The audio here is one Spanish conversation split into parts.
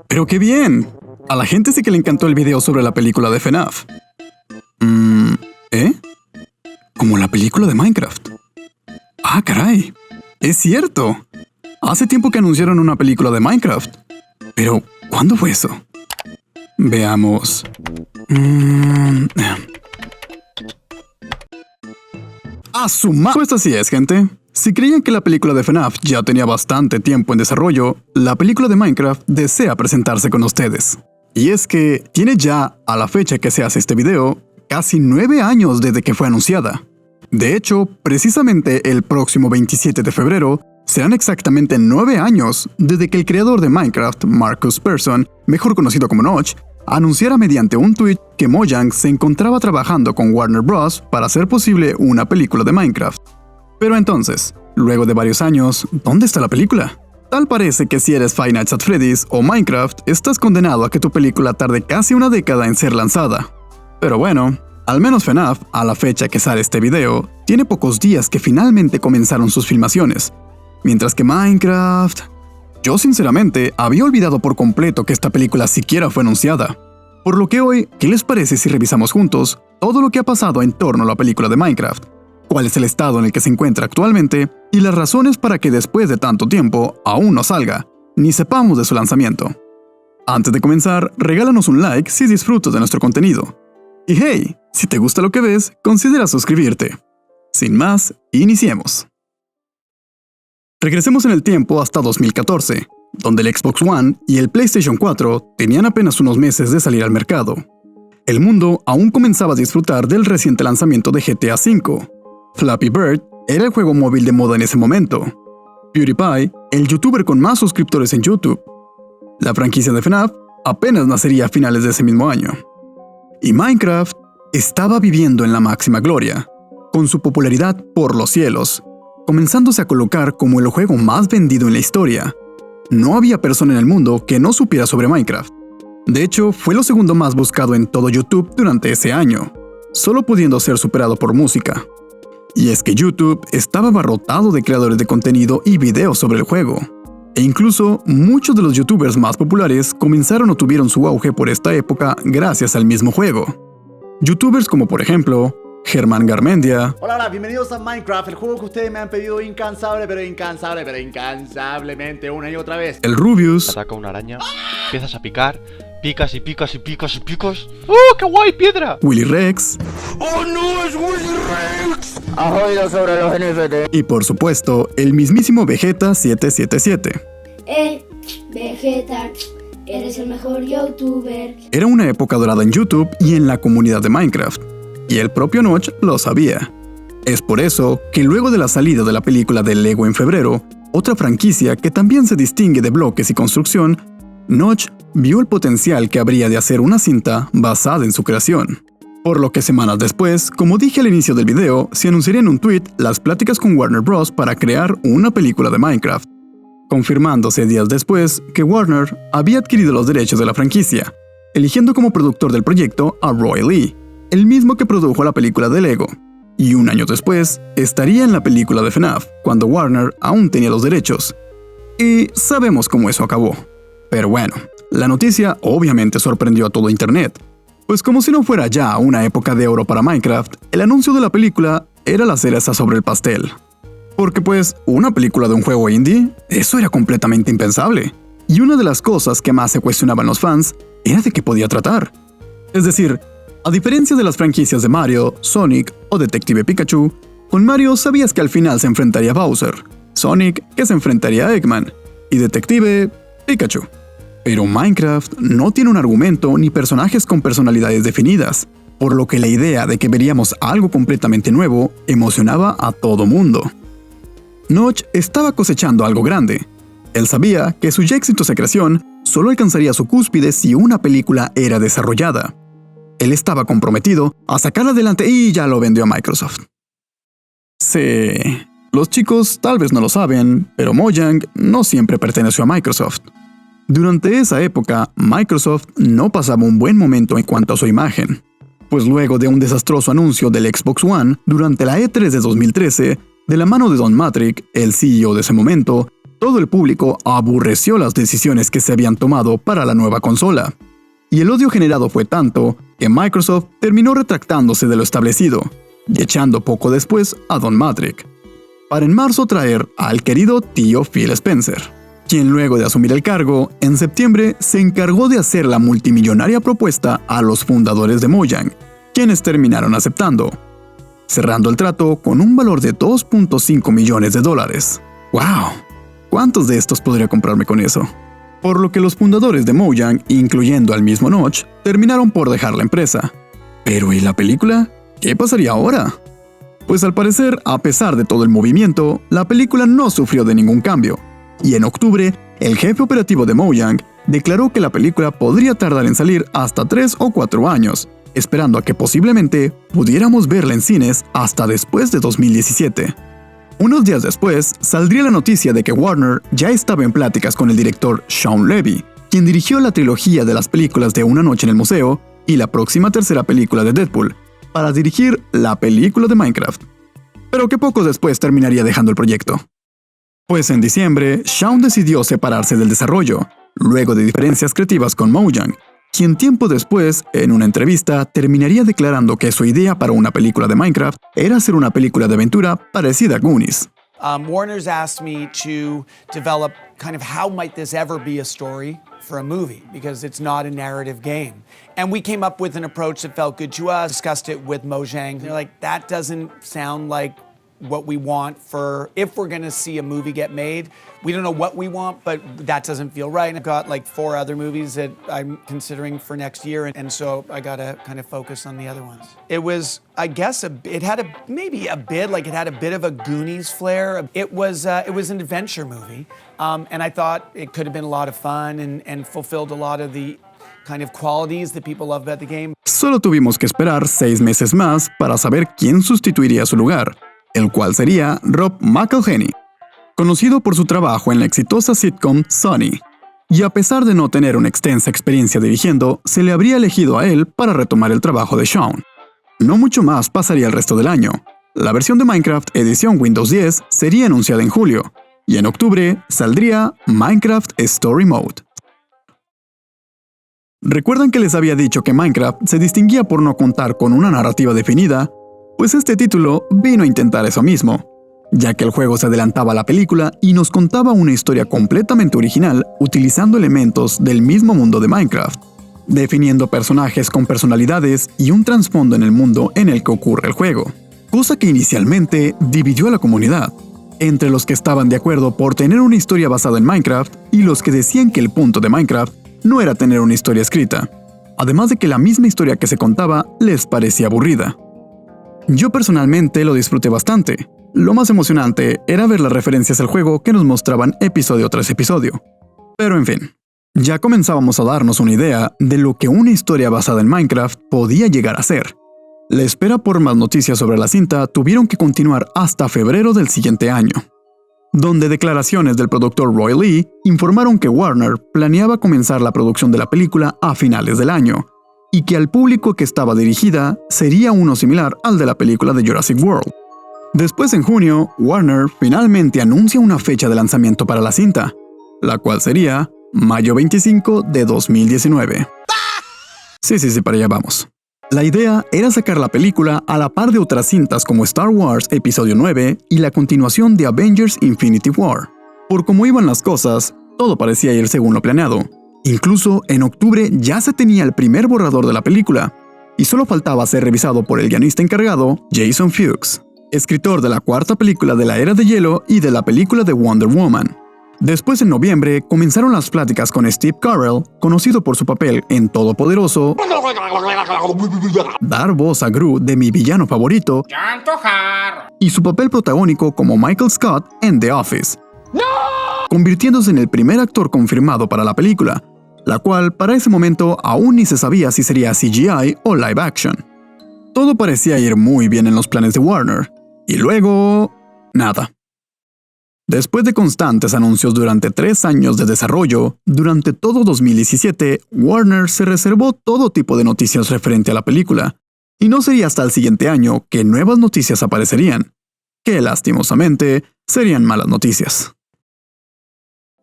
¡Pero qué bien! A la gente sí que le encantó el video sobre la película de FNAF. ¿Eh? Como la película de Minecraft. ¡Ah, caray! ¡Es cierto! Hace tiempo que anunciaron una película de Minecraft. Pero, ¿cuándo fue eso? Veamos. Pues así es, gente. Si creían que la película de FNAF ya tenía bastante tiempo en desarrollo, la película de Minecraft desea presentarse con ustedes. Y es que tiene ya, a la fecha que se hace este video, casi 9 años desde que fue anunciada. De hecho, precisamente el próximo 27 de febrero, serán exactamente 9 años desde que el creador de Minecraft, Marcus Persson, mejor conocido como Notch, anunciara mediante un tweet que Mojang se encontraba trabajando con Warner Bros. Para hacer posible una película de Minecraft. Pero entonces, luego de varios años, ¿dónde está la película? Tal parece que si eres Five Nights at Freddy's o Minecraft, estás condenado a que tu película tarde casi una década en ser lanzada. Pero bueno, al menos FNAF, a la fecha que sale este video, tiene pocos días que finalmente comenzaron sus filmaciones. Mientras que Minecraft... Yo sinceramente había olvidado por completo que esta película siquiera fue anunciada. Por lo que hoy, ¿qué les parece si revisamos juntos todo lo que ha pasado en torno a la película de Minecraft? ¿Cuál es el estado en el que se encuentra actualmente? Y las razones para que después de tanto tiempo aún no salga, ni sepamos de su lanzamiento. Antes de comenzar, regálanos un like si disfrutas de nuestro contenido. Y hey, si te gusta lo que ves, considera suscribirte. Sin más, iniciemos. Regresemos en el tiempo hasta 2014, donde el Xbox One y el PlayStation 4 tenían apenas unos meses de salir al mercado. El mundo aún comenzaba a disfrutar del reciente lanzamiento de GTA V. Flappy Bird era el juego móvil de moda en ese momento. PewDiePie, el youtuber con más suscriptores en YouTube. La franquicia de FNAF apenas nacería a finales de ese mismo año. Y Minecraft estaba viviendo en la máxima gloria, con su popularidad por los cielos, comenzándose a colocar como el juego más vendido en la historia. No había persona en el mundo que no supiera sobre Minecraft. De hecho, fue lo segundo más buscado en todo YouTube durante ese año, solo pudiendo ser superado por música. Y es que YouTube estaba abarrotado de creadores de contenido y videos sobre el juego. E incluso, muchos de los youtubers más populares comenzaron o tuvieron su auge por esta época gracias al mismo juego. Youtubers como por ejemplo, Germán Garmendia. Hola, bienvenidos a Minecraft, el juego que ustedes me han pedido incansablemente una y otra vez. El Rubius. Ataca una araña, empiezas a picar, picas y picas y picas y picas. ¡Oh, qué guay, piedra! Willy Rex. ¡Oh no, es Willy Rex! Ha jodido sobre los NFT. Y por supuesto, el mismísimo Vegeta 777. Vegeta, eres el mejor youtuber. Era una época dorada en YouTube y en la comunidad de Minecraft. Y el propio Notch lo sabía. Es por eso que luego de la salida de la película de Lego en febrero, otra franquicia que también se distingue de bloques y construcción, Notch vio el potencial que habría de hacer una cinta basada en su creación. Por lo que semanas después, como dije al inicio del video, se anunciaría en un tweet las pláticas con Warner Bros. Para crear una película de Minecraft, confirmándose días después que Warner había adquirido los derechos de la franquicia, eligiendo como productor del proyecto a Roy Lee, el mismo que produjo la película de Lego, y un año después estaría en la película de FNAF, cuando Warner aún tenía los derechos. Y sabemos cómo eso acabó. Pero bueno, la noticia obviamente sorprendió a todo internet, pues como si no fuera ya una época de oro para Minecraft, el anuncio de la película era la cereza sobre el pastel. Porque pues, una película de un juego indie, eso era completamente impensable. Y una de las cosas que más se cuestionaban los fans era de qué podía tratar. Es decir, a diferencia de las franquicias de Mario, Sonic o Detective Pikachu, con Mario sabías que al final se enfrentaría a Bowser, Sonic que se enfrentaría a Eggman, y Detective Pikachu. Pero Minecraft no tiene un argumento ni personajes con personalidades definidas, por lo que la idea de que veríamos algo completamente nuevo emocionaba a todo mundo. Notch estaba cosechando algo grande. Él sabía que su ya exitosa creación solo alcanzaría su cúspide si una película era desarrollada. Él estaba comprometido a sacarla adelante y ya lo vendió a Microsoft. Sí, los chicos tal vez no lo saben, pero Mojang no siempre perteneció a Microsoft. Durante esa época, Microsoft no pasaba un buen momento en cuanto a su imagen, pues luego de un desastroso anuncio del Xbox One durante la E3 de 2013, de la mano de Don Mattrick, el CEO de ese momento, Todo el público aborreció las decisiones que se habían tomado para la nueva consola, y el odio generado fue tanto que Microsoft terminó retractándose de lo establecido y echando poco después a Don Mattrick, para en marzo traer al querido tío Phil Spencer, quien luego de asumir el cargo, en septiembre se encargó de hacer la multimillonaria propuesta a los fundadores de Mojang, quienes terminaron aceptando, cerrando el trato con un valor de $2.5 millones. ¡Wow! ¿Cuántos de estos podría comprarme con eso? Por lo que los fundadores de Mojang, incluyendo al mismo Notch, terminaron por dejar la empresa. ¿Pero y la película? ¿Qué pasaría ahora? Pues al parecer, a pesar de todo el movimiento, la película no sufrió de ningún cambio, y en octubre, el jefe operativo de Mojang declaró que la película podría tardar en salir hasta 3 o 4 años, esperando a que posiblemente pudiéramos verla en cines hasta después de 2017. Unos días después, saldría la noticia de que Warner ya estaba en pláticas con el director Shawn Levy, quien dirigió la trilogía de las películas de Una noche en el museo y la próxima tercera película de Deadpool, para dirigir la película de Minecraft, pero que poco después terminaría dejando el proyecto. Pues en diciembre, Shawn decidió separarse del desarrollo, luego de diferencias creativas con Mojang, quien tiempo después, en una entrevista, terminaría declarando que su idea para una película de Minecraft era hacer una película de aventura parecida a Goonies. Warner's asked me to develop kind of how might this ever be a story for a movie, because it's not a narrative game. And we came up with an approach that felt good to us, discussed it with Mojang. They're like, that doesn't sound like what we want for if we're gonna see a movie get made. We don't know what we want, but that doesn't feel right. I've got like 4 other movies that I'm considering for next year, and so I gotta kind of focus on the other ones. It was, I guess, it had a bit of a Goonies flair. It was an adventure movie, and I thought it could have been a lot of fun and fulfilled a lot of the kind of qualities that people love about the game. Solo tuvimos que esperar 6 meses más para saber quién sustituiría su lugar, el cual sería Rob McElhenney, conocido por su trabajo en la exitosa sitcom Sunny, y a pesar de no tener una extensa experiencia dirigiendo, se le habría elegido a él para retomar el trabajo de Shawn. No mucho más pasaría el resto del año. La versión de Minecraft edición Windows 10 sería anunciada en julio, y en octubre saldría Minecraft Story Mode. ¿Recuerdan que les había dicho que Minecraft se distinguía por no contar con una narrativa definida? Pues este título vino a intentar eso mismo, ya que el juego se adelantaba a la película y nos contaba una historia completamente original utilizando elementos del mismo mundo de Minecraft, definiendo personajes con personalidades y un trasfondo en el mundo en el que ocurre el juego, cosa que inicialmente dividió a la comunidad, entre los que estaban de acuerdo por tener una historia basada en Minecraft y los que decían que el punto de Minecraft no era tener una historia escrita, además de que la misma historia que se contaba les parecía aburrida. Yo personalmente lo disfruté bastante. Lo más emocionante era ver las referencias al juego que nos mostraban episodio tras episodio. Pero en fin, ya comenzábamos a darnos una idea de lo que una historia basada en Minecraft podía llegar a ser. La espera por más noticias sobre la cinta tuvieron que continuar hasta febrero del siguiente año, donde declaraciones del productor Roy Lee informaron que Warner planeaba comenzar la producción de la película a finales del año, y que al público que estaba dirigida sería uno similar al de la película de Jurassic World. Después, en junio, Warner finalmente anuncia una fecha de lanzamiento para la cinta, la cual sería mayo 25 de 2019. Sí, para allá vamos. La idea era sacar la película a la par de otras cintas como Star Wars Episodio 9 y la continuación de Avengers Infinity War. Por cómo iban las cosas, todo parecía ir según lo planeado. Incluso en octubre ya se tenía el primer borrador de la película, y solo faltaba ser revisado por el guionista encargado, Jason Fuchs, escritor de la 4ª película de la Era de Hielo y de la película de Wonder Woman. Después, en noviembre, comenzaron las pláticas con Steve Carell, conocido por su papel en Todopoderoso, dar voz a Gru de mi villano favorito, y su papel protagónico como Michael Scott en The Office, convirtiéndose en el primer actor confirmado para la película, la cual para ese momento aún ni se sabía si sería CGI o live action. Todo parecía ir muy bien en los planes de Warner, y luego... nada. Después de constantes anuncios durante 3 años de desarrollo, durante todo 2017, Warner se reservó todo tipo de noticias referente a la película, y no sería hasta el siguiente año que nuevas noticias aparecerían, que lastimosamente serían malas noticias.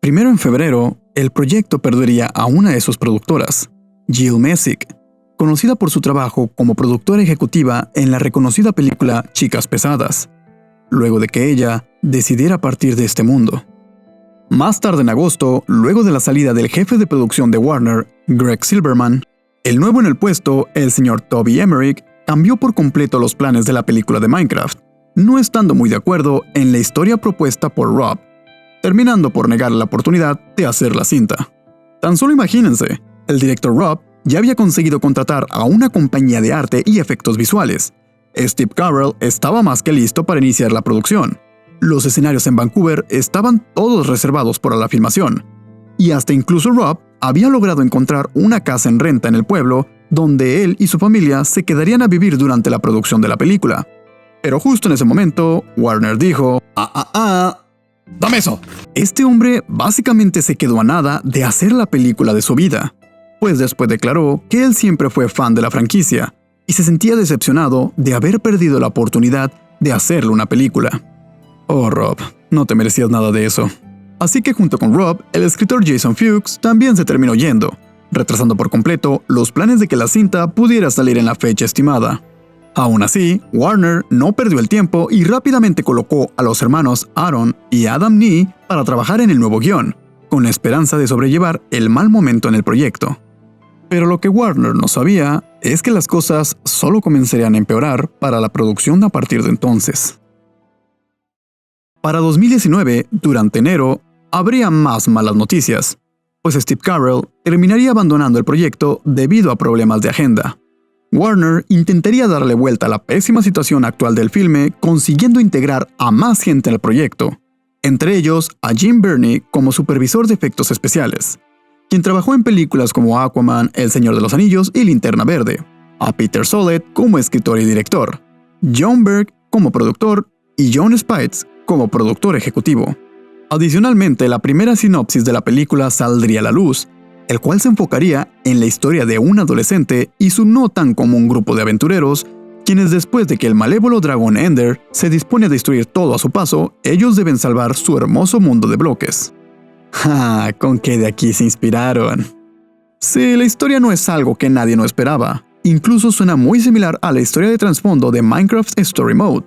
Primero en febrero, el proyecto perdería a una de sus productoras, Jill Messick, conocida por su trabajo como productora ejecutiva en la reconocida película Chicas Pesadas, luego de que ella decidiera partir de este mundo. Más tarde en agosto, luego de la salida del jefe de producción de Warner, Greg Silverman, el nuevo en el puesto, el señor Toby Emmerich, cambió por completo los planes de la película de Minecraft, no estando muy de acuerdo en la historia propuesta por Rob, terminando por negar la oportunidad de hacer la cinta. Tan solo imagínense, el director Rob ya había conseguido contratar a una compañía de arte y efectos visuales. Steve Carell estaba más que listo para iniciar la producción. Los escenarios en Vancouver estaban todos reservados para la filmación. Y hasta incluso Rob había logrado encontrar una casa en renta en el pueblo donde él y su familia se quedarían a vivir durante la producción de la película. Pero justo en ese momento, Warner dijo: ¡dame eso! Este hombre básicamente se quedó a nada de hacer la película de su vida, pues después declaró que él siempre fue fan de la franquicia y se sentía decepcionado de haber perdido la oportunidad de hacerle una película. Oh, Rob, no te merecías nada de eso. Así que junto con Rob, el escritor Jason Fuchs también se terminó yendo, retrasando por completo los planes de que la cinta pudiera salir en la fecha estimada. Aún así, Warner no perdió el tiempo y rápidamente colocó a los hermanos Aaron y Adam Nee para trabajar en el nuevo guión, con la esperanza de sobrellevar el mal momento en el proyecto. Pero lo que Warner no sabía es que las cosas solo comenzarían a empeorar para la producción a partir de entonces. Para 2019, durante enero, habría más malas noticias, pues Steve Carell terminaría abandonando el proyecto debido a problemas de agenda. Warner intentaría darle vuelta a la pésima situación actual del filme consiguiendo integrar a más gente al proyecto, entre ellos a Jim Burney como supervisor de efectos especiales, quien trabajó en películas como Aquaman, El Señor de los Anillos y Linterna Verde, a Peter Sollett como escritor y director, John Berg como productor y Jon Spaihts como productor ejecutivo. Adicionalmente, la primera sinopsis de la película saldría a la luz, el cual se enfocaría en la historia de un adolescente y su no tan común grupo de aventureros, quienes después de que el malévolo dragón Ender se dispone a destruir todo a su paso, ellos deben salvar su hermoso mundo de bloques. ¡Ja! ¿Con qué de aquí se inspiraron? Sí, la historia no es algo que nadie no esperaba, incluso suena muy similar a la historia de trasfondo de Minecraft Story Mode.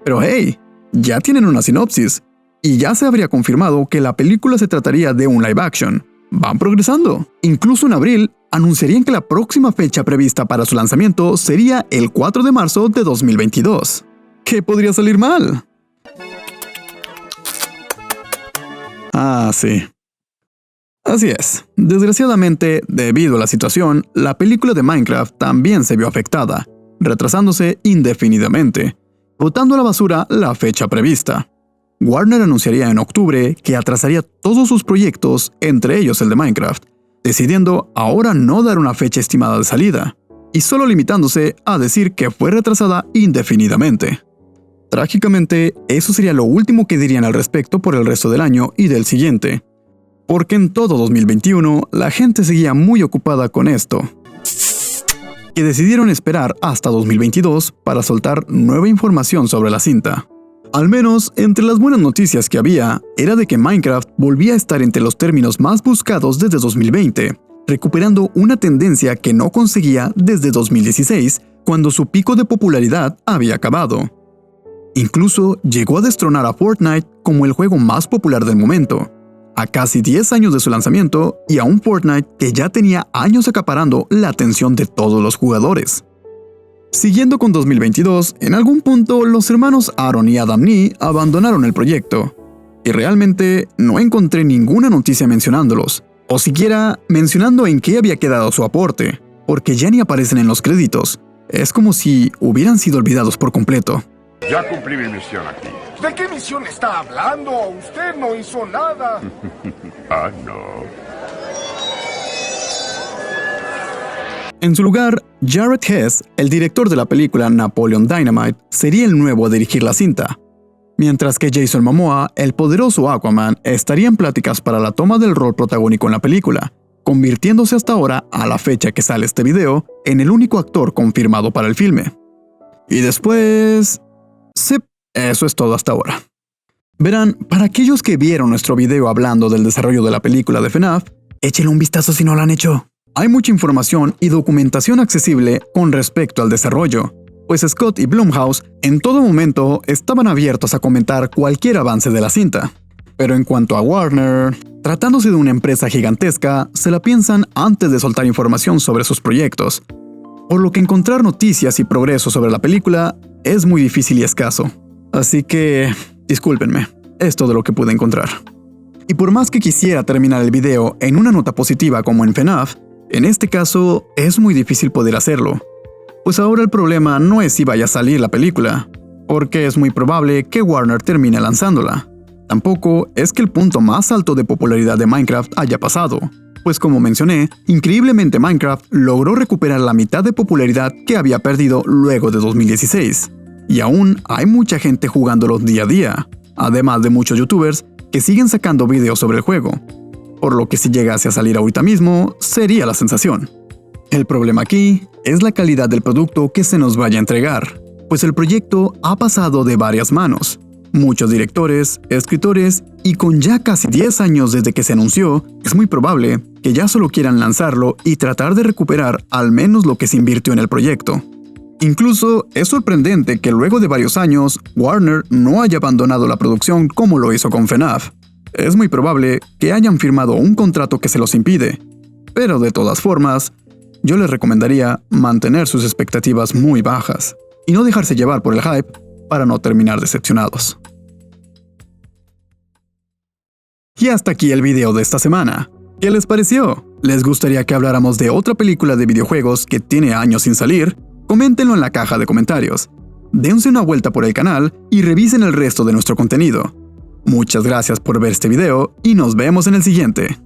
Pero hey, ya tienen una sinopsis, y ya se habría confirmado que la película se trataría de un live action. Van progresando. Incluso en abril, anunciarían que la próxima fecha prevista para su lanzamiento sería el 4 de marzo de 2022. ¿Qué podría salir mal? Sí. Así es. Desgraciadamente, debido a la situación, la película de Minecraft también se vio afectada, retrasándose indefinidamente, botando a la basura la fecha prevista. Warner anunciaría en octubre que atrasaría todos sus proyectos, entre ellos el de Minecraft, decidiendo ahora no dar una fecha estimada de salida, y solo limitándose a decir que fue retrasada indefinidamente. Trágicamente, eso sería lo último que dirían al respecto por el resto del año y del siguiente, porque en todo 2021 la gente seguía muy ocupada con esto, que decidieron esperar hasta 2022 para soltar nueva información sobre la cinta. Al menos, entre las buenas noticias que había, era de que Minecraft volvía a estar entre los términos más buscados desde 2020, recuperando una tendencia que no conseguía desde 2016, cuando su pico de popularidad había acabado. Incluso llegó a destronar a Fortnite como el juego más popular del momento, a casi 10 años de su lanzamiento y a un Fortnite que ya tenía años acaparando la atención de todos los jugadores. Siguiendo con 2022, en algún punto los hermanos Aaron y Adam Nee abandonaron el proyecto, y realmente no encontré ninguna noticia mencionándolos, o siquiera mencionando en qué había quedado su aporte, porque ya ni aparecen en los créditos. Es como si hubieran sido olvidados por completo. Ya cumplí mi misión aquí. ¿De qué misión está hablando? Usted no hizo nada. No. En su lugar, Jared Hess, el director de la película Napoleon Dynamite, sería el nuevo a dirigir la cinta, mientras que Jason Momoa, el poderoso Aquaman, estaría en pláticas para la toma del rol protagónico en la película, convirtiéndose hasta ahora, a la fecha que sale este video, en el único actor confirmado para el filme. Y después... sí, eso es todo hasta ahora. Verán, para aquellos que vieron nuestro video hablando del desarrollo de la película de FNAF, échenle un vistazo si no lo han hecho. Hay mucha información y documentación accesible con respecto al desarrollo, pues Scott y Blumhouse en todo momento estaban abiertos a comentar cualquier avance de la cinta. Pero en cuanto a Warner, tratándose de una empresa gigantesca, se la piensan antes de soltar información sobre sus proyectos, por lo que encontrar noticias y progreso sobre la película es muy difícil y escaso. Así que, discúlpenme, es todo lo que pude encontrar. Y por más que quisiera terminar el video en una nota positiva como en FNAF, en este caso es muy difícil poder hacerlo, pues ahora el problema no es si vaya a salir la película, porque es muy probable que Warner termine lanzándola. Tampoco es que el punto más alto de popularidad de Minecraft haya pasado, pues como mencioné, increíblemente Minecraft logró recuperar la mitad de popularidad que había perdido luego de 2016, y aún hay mucha gente jugándolo día a día, además de muchos youtubers que siguen sacando videos sobre el juego, por lo que si llegase a salir ahorita mismo, sería la sensación. El problema aquí es la calidad del producto que se nos vaya a entregar, pues el proyecto ha pasado de varias manos, muchos directores, escritores, y con ya casi 10 años desde que se anunció, es muy probable que ya solo quieran lanzarlo y tratar de recuperar al menos lo que se invirtió en el proyecto. Incluso es sorprendente que luego de varios años, Warner no haya abandonado la producción como lo hizo con FNAF. Es muy probable que hayan firmado un contrato que se los impide, pero de todas formas, yo les recomendaría mantener sus expectativas muy bajas y no dejarse llevar por el hype para no terminar decepcionados. Y hasta aquí el video de esta semana. ¿Qué les pareció? ¿Les gustaría que habláramos de otra película de videojuegos que tiene años sin salir? Coméntenlo en la caja de comentarios. Dense una vuelta por el canal y revisen el resto de nuestro contenido. Muchas gracias por ver este video y nos vemos en el siguiente.